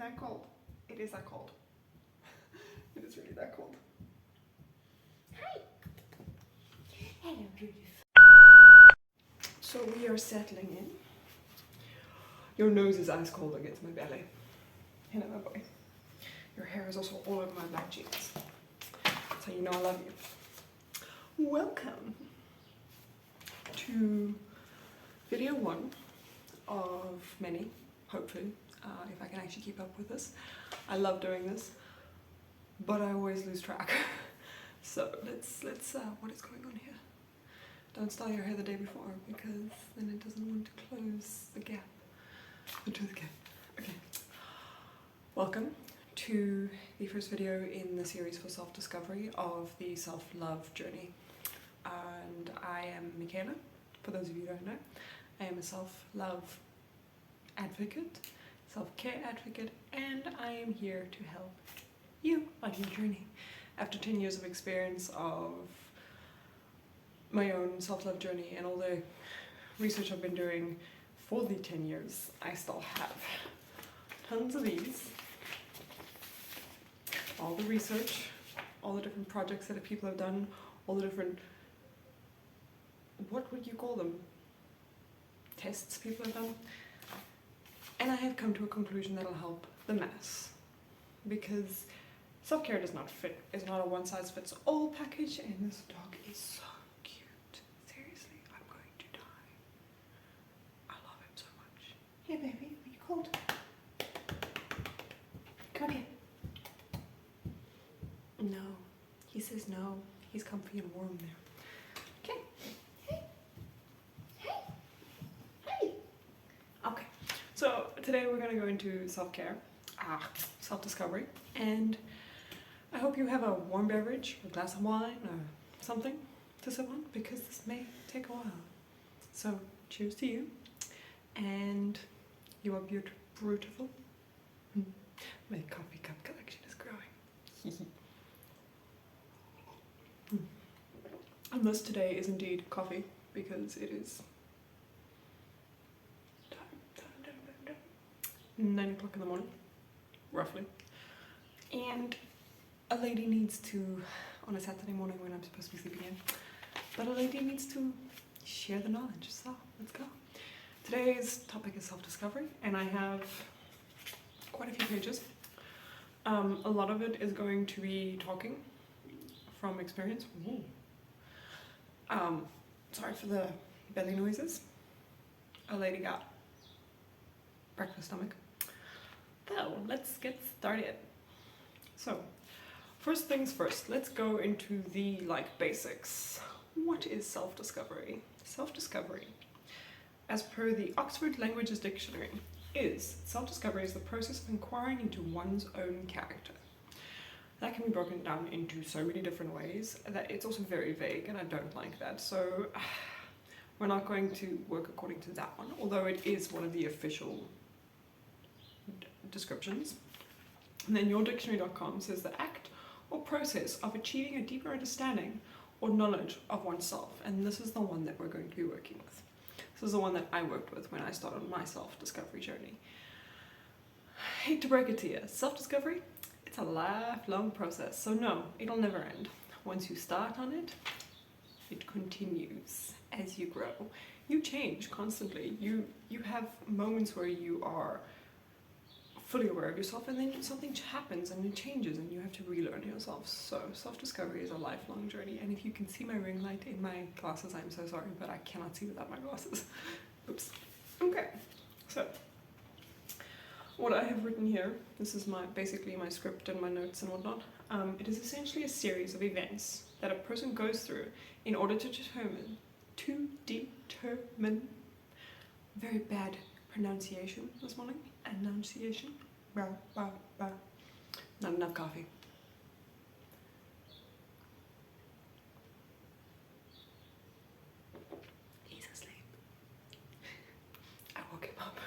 that cold. It is that cold. It is really that cold. Hi. Hello, beautiful. So we are settling in. Your nose is ice cold against my belly. Hello, my boy. Your hair is also all over my black jeans. So you know I love you. Welcome to video 1 of many, hopefully, if I can actually keep up with this. I love doing this, but I always lose track. So let's what is going on here? Don't style your hair the day before, because then it doesn't want to close the gap. The tooth gap. Okay. Welcome to the first video in the series for self-discovery of the self-love journey. And I am Mikaila, for those of you who don't know. I am a self-love advocate, self-care advocate, and I am here to help you on your journey. After 10 years of experience of my own self-love journey and all the research I've been doing for the 10 years, I still have tons of these. All the research, all the different projects that people have done, all the different, what would you call them? Tests people have done. And I have come to a conclusion that'll help the mass. Because self-care does not fit, it's not a one-size-fits-all package, and this dog is so cute. Seriously, I'm going to die. I love him so much. Here, baby, are you cold? Come here. No, he says no. He's comfy and warm there. Okay. Hey. Hey. Hey. Okay. So today we're going to go into self-care, self-discovery, and I hope you have a warm beverage, a glass of wine, or something to sip on, because this may take a while. So cheers to you, and you are beautiful. My coffee cup collection is growing. And this today is indeed coffee, because it is 9 o'clock in the morning, roughly. And a lady needs to, on a Saturday morning when I'm supposed to be sleeping in, but a lady needs to share the knowledge, so let's go. Today's topic is self-discovery, and I have quite a few pages. A lot of it is going to be talking from experience. Ooh. Sorry for the belly noises. A lady got breakfast stomach. So let's get started. So first things first, let's go into the basics. What is self-discovery? Self-discovery, as per the Oxford Languages Dictionary, self-discovery is the process of inquiring into one's own character. That can be broken down into so many different ways that it's also very vague, and I don't like that. So we're not going to work according to that one, although it is one of the official descriptions. And then yourdictionary.com says the act or process of achieving a deeper understanding or knowledge of oneself. And this is the one that we're going to be working with. This is the one that I worked with when I started my self-discovery journey. I hate to break it to you, self-discovery, it's a lifelong process. So no, it'll never end. Once you start on it, it continues as you grow. You change constantly. You have moments where you are fully aware of yourself, and then something happens and it changes and you have to relearn yourself. So self-discovery is a lifelong journey, and if you can see my ring light in my glasses, I'm so sorry, but I cannot see without my glasses. Oops. Okay, so what I have written here, this is basically my script and my notes and whatnot. It is essentially a series of events that a person goes through in order to determine very bad pronunciation this morning. Enunciation. Not enough coffee. He's asleep. I woke him up.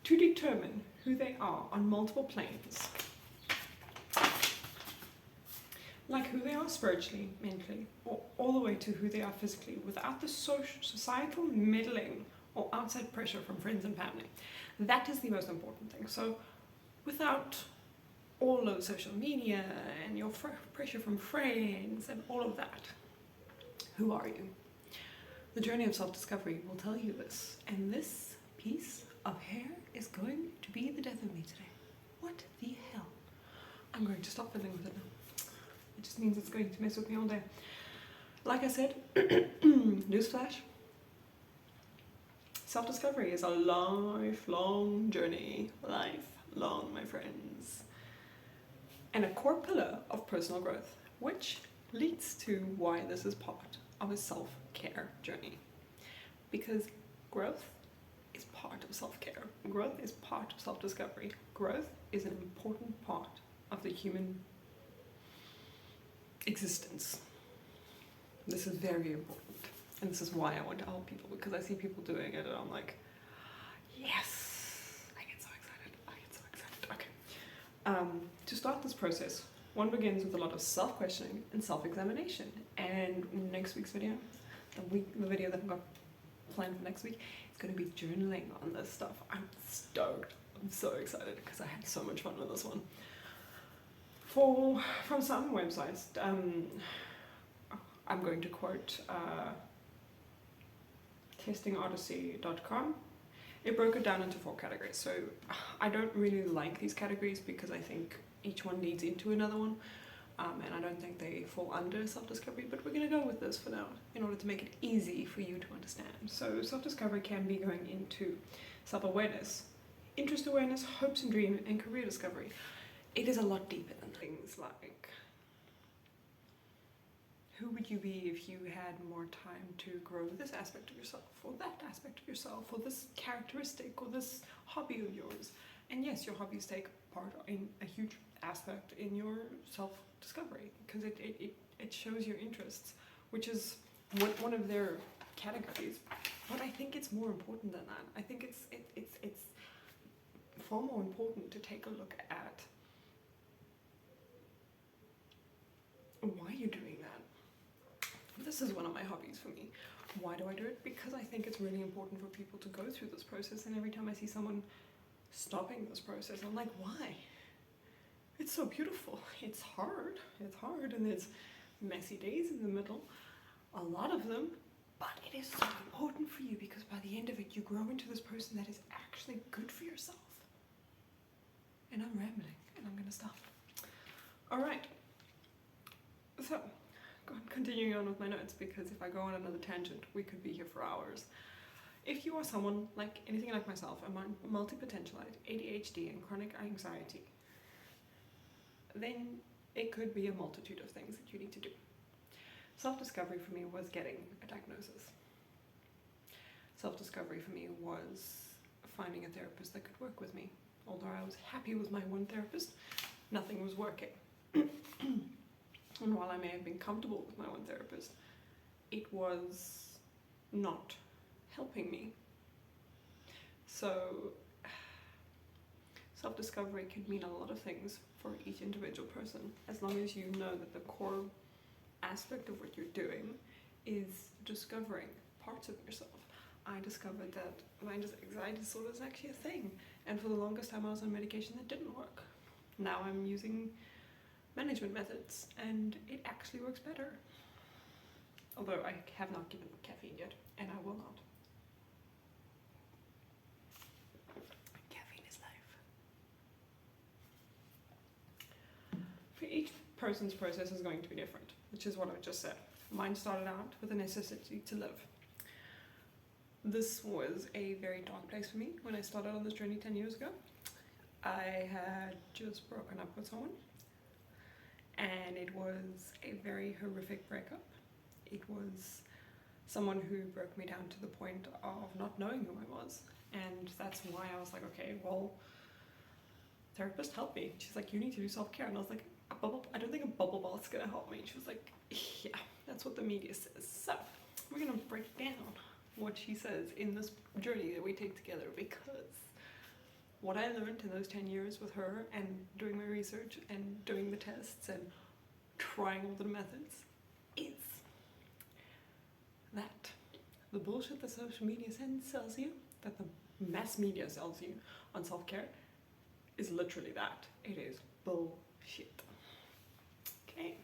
To determine who they are on multiple planes. Like who they are spiritually, mentally, or all the way to who they are physically, without the societal meddling or outside pressure from friends and family. That is the most important thing. So without all of social media and your pressure from friends and all of that, who are you? The journey of self-discovery will tell you this, and this piece of hair is going to be the death of me today. What the hell? I'm going to stop fiddling with it now. It just means it's going to mess with me all day. Like I said, newsflash, self-discovery is a lifelong journey. Lifelong, my friends. And a core pillar of personal growth, which leads to why this is part of a self-care journey. Because growth is part of self-care. Growth is part of self-discovery. Growth is an important part of the human existence. This is very important. And this is why I want to help people, because I see people doing it and I'm like, yes, I get so excited. Okay. To start this process, one begins with a lot of self-questioning and self-examination. And next week's video, the video that I've got planned for next week, is going to be journaling on this stuff. I'm stoked. I'm so excited because I had so much fun with this one. From some websites, I'm going to quote testingodyssey.com. It broke it down into 4 categories. So I don't really like these categories because I think each one leads into another one, and I don't think they fall under self-discovery, but we're going to go with this for now in order to make it easy for you to understand. So self-discovery can be going into self-awareness, interest awareness, hopes and dreams, and career discovery. It is a lot deeper than things like, who would you be if you had more time to grow this aspect of yourself, or that aspect of yourself, or this characteristic, or this hobby of yours? And yes, your hobbies take part in a huge aspect in your self-discovery, because it shows your interests, which is one of their categories. But I think it's more important than that. I think it's far more important to take a look at why you're doing that. This is one of my hobbies for me. Why do I do it? Because I think it's really important for people to go through this process, and every time I see someone stopping this process, I'm like, why? It's so beautiful. It's hard, and there's messy days in the middle, a lot of them, but it is so important for you, because by the end of it, you grow into this person that is actually good for yourself. And I'm rambling, and I'm gonna stop. All right. So, continuing on with my notes, because if I go on another tangent, we could be here for hours. If you are someone like anything like myself, a multi-potentialite, ADHD, and chronic anxiety, then it could be a multitude of things that you need to do. Self-discovery for me was getting a diagnosis. Self-discovery for me was finding a therapist that could work with me. Although I was happy with my one therapist, nothing was working. And while I may have been comfortable with my one therapist, it was not helping me. So self-discovery can mean a lot of things for each individual person, as long as you know that the core aspect of what you're doing is discovering parts of yourself. I discovered that my anxiety disorder is actually a thing, and for the longest time I was on medication that didn't work. Now I'm using management methods, and it actually works better. Although I have not given up caffeine yet, and I will not. Caffeine is life. For each person's process is going to be different, which is what I just said. Mine started out with a necessity to live. This was a very dark place for me when I started on this journey 10 years ago. I had just broken up with someone, and it was a very horrific breakup. It was someone who broke me down to the point of not knowing who I was, and that's why I was like, okay, well, therapist, help me. She's like, you need to do self-care. And I was like, I don't think a bubble bath's gonna help me. And she was like, yeah, that's what the media says. So we're gonna break down what she says in this journey that we take together, because what I learned in those 10 years with her, and doing my research and doing the tests and trying all the methods, is that the bullshit that social media sells you, that the mass media sells you on self-care, is literally that. It is bullshit. Okay.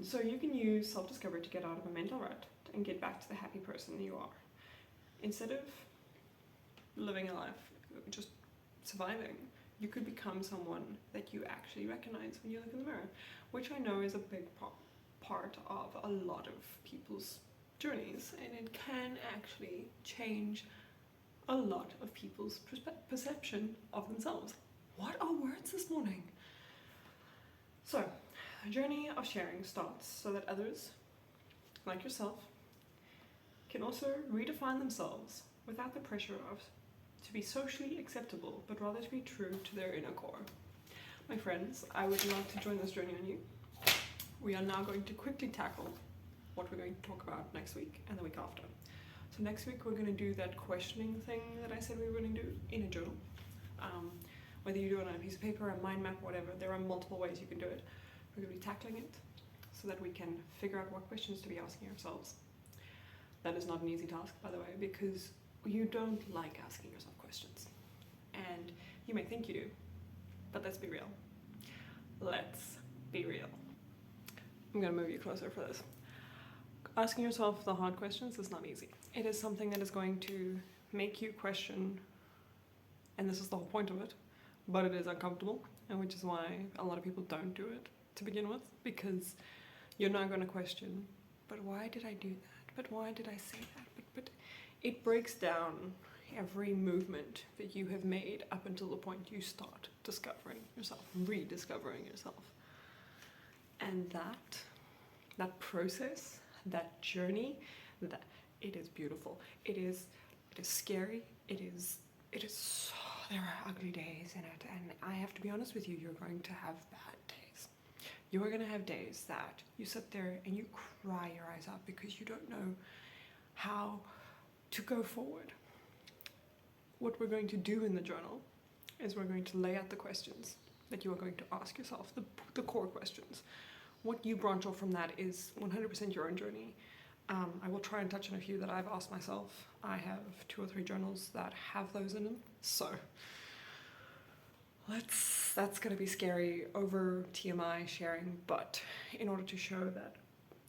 So you can use self-discovery to get out of a mental rut and get back to the happy person you are. Instead of living a life just surviving, you could become someone that you actually recognize when you look in the mirror, which I know is a big part of a lot of people's journeys, and it can actually change a lot of people's perception of themselves. What are words this morning? So, the journey of sharing starts so that others, like yourself, can also redefine themselves without the pressure of to be socially acceptable, but rather to be true to their inner core. My friends, I would love to join this journey on you. We are now going to quickly tackle what we're going to talk about next week and the week after. So next week we're going to do that questioning thing that I said we were going to do in a journal. Whether you do it on a piece of paper, a mind map, whatever, there are multiple ways you can do it. We're going to be tackling it so that we can figure out what questions to be asking ourselves. That is not an easy task, by the way, because you don't like asking yourself questions. And you may think you do, but let's be real. Let's be real. I'm going to move you closer for this. Asking yourself the hard questions is not easy. It is something that is going to make you question, and this is the whole point of it, but it is uncomfortable, and which is why a lot of people don't do it to begin with, because you're not going to question, but why did I do that? But why did I say that? But it breaks down every movement that you have made up until the point you start discovering yourself, rediscovering yourself. And that process, that journey, that it is beautiful. It is scary. It is there are ugly days in it, and I have to be honest with you, you're going to have bad days. You are going to have days that you sit there and you cry your eyes out because you don't know how to go forward. What we're going to do in the journal is we're going to lay out the questions that you are going to ask yourself, the core questions. What you branch off from that is 100% your own journey. I will try and touch on a few that I've asked myself. I have 2 or 3 journals that have those in them, so that's going to be scary over TMI sharing, but in order to show that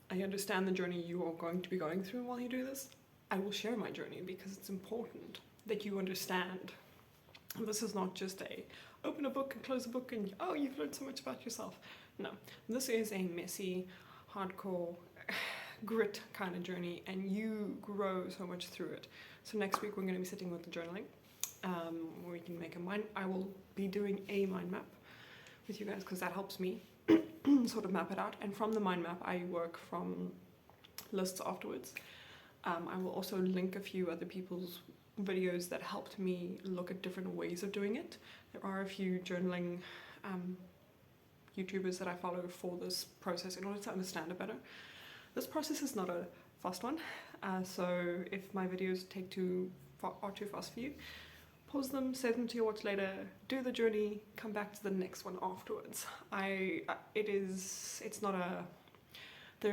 I understand the journey you are going to be going through while you do this, I will share my journey because it's important that you understand. This is not just a open a book and close a book and oh, you've learned so much about yourself. No, this is a messy, hardcore, grit kind of journey, and you grow so much through it. So next week we're going to be sitting with the journaling. We can make a mind. I will be doing a mind map with you guys because that helps me sort of map it out. And from the mind map, I work from lists afterwards. I will also link a few other people's videos that helped me look at different ways of doing it. There are a few journaling YouTubers that I follow for this process in order to understand it better. This process is not a fast one, so if my videos are too fast for you, pause them, save them to your watch later, do the journey, come back to the next one afterwards. There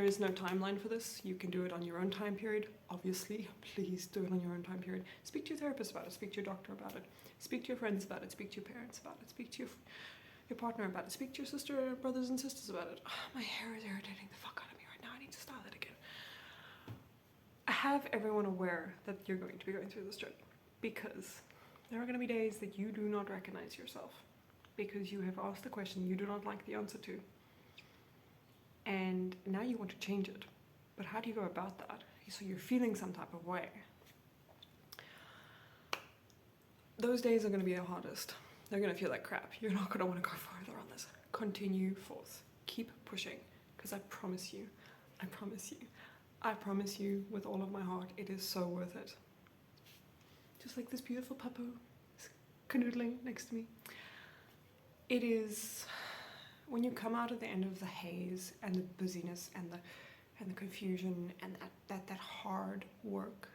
is no timeline for this. You can do it on your own time period. Obviously, please do it on your own time period. Speak to your therapist about it, speak to your doctor about it, speak to your friends about it, speak to your parents about it, speak to your partner about it, speak to your sister, brothers and sisters about it. Oh, my hair is irritating the fuck out of me right now. I need to style it again. Have everyone aware that you're going to be going through this journey, because there are going to be days that you do not recognize yourself because you have asked a question you do not like the answer to, and now you want to change it. But how do you go about that? So you're feeling some type of way. Those days are going to be the hardest. They're going to feel like crap. You're not going to want to go further on this. Continue forth. Keep pushing, because I promise you with all of my heart, it is so worth it. Just like this beautiful puppo canoodling next to me. It is, when you come out at the end of the haze and the busyness and the confusion and that hard work,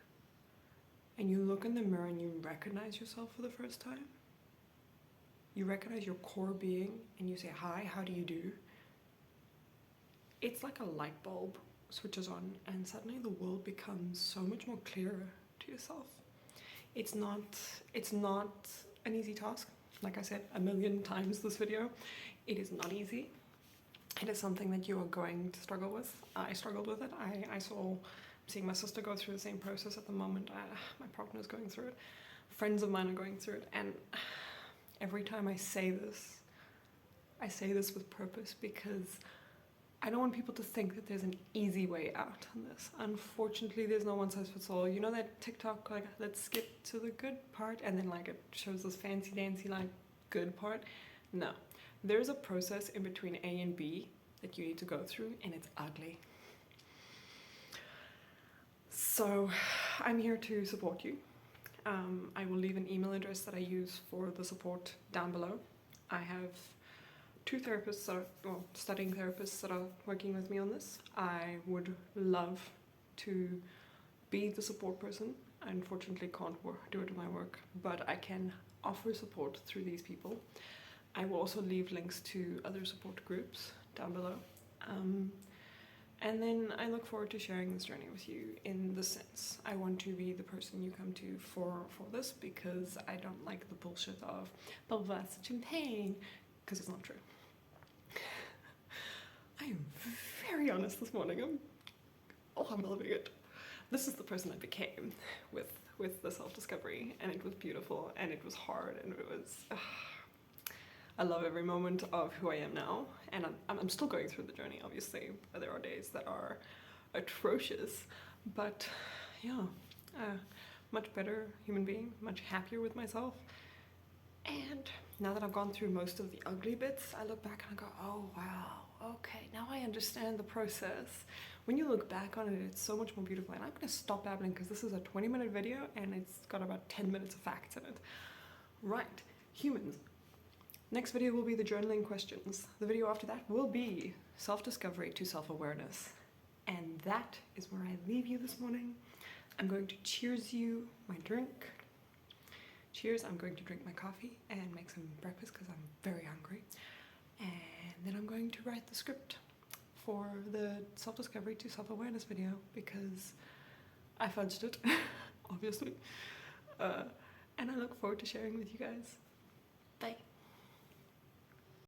and you look in the mirror and you recognize yourself for the first time, you recognize your core being and you say, hi, how do you do? It's like a light bulb switches on and suddenly the world becomes so much more clearer to yourself. It's not an easy task. Like I said a million times this video, it is not easy. It is something that you are going to struggle with. I struggled with it. Seeing my sister go through the same process at the moment. My partner is going through it. Friends of mine are going through it. And every time I say this with purpose, because I don't want people to think that there's an easy way out on this. Unfortunately, there's no one size fits all. You know that TikTok, like, let's skip to the good part, and then like it shows this fancy dancy like good part? No. There's a process in between A and B that you need to go through, and it's ugly. So I'm here to support you. I will leave an email address that I use for the support down below. I have 2 therapists studying therapists that are working with me on this. I would love to be the support person. I unfortunately can't do it in my work, but I can offer support through these people. I will also leave links to other support groups down below. And then I look forward to sharing this journey with you in the sense I want to be the person you come to for this, because I don't like the bullshit of, but that's such in pain, because it's not true. I am very honest this morning. I'm loving it. This is the person I became with the self-discovery, and it was beautiful, and it was hard, and it was... I love every moment of who I am now, and I'm still going through the journey, obviously. There are days that are atrocious, but yeah, much better human being, much happier with myself. And now that I've gone through most of the ugly bits, I look back and I go, oh wow, okay, now I understand the process. When you look back on it, it's so much more beautiful. And I'm going to stop babbling because this is a 20-minute video and it's got about 10 minutes of facts in it. Right, humans. Next video will be the journaling questions. The video after that will be self-discovery to self-awareness. And that is where I leave you this morning. I'm going to cheers you my drink. Cheers, I'm going to drink my coffee and make some breakfast because I'm very hungry. And then I'm going to write the script for the self-discovery to self-awareness video because I fudged it, obviously. And I look forward to sharing with you guys.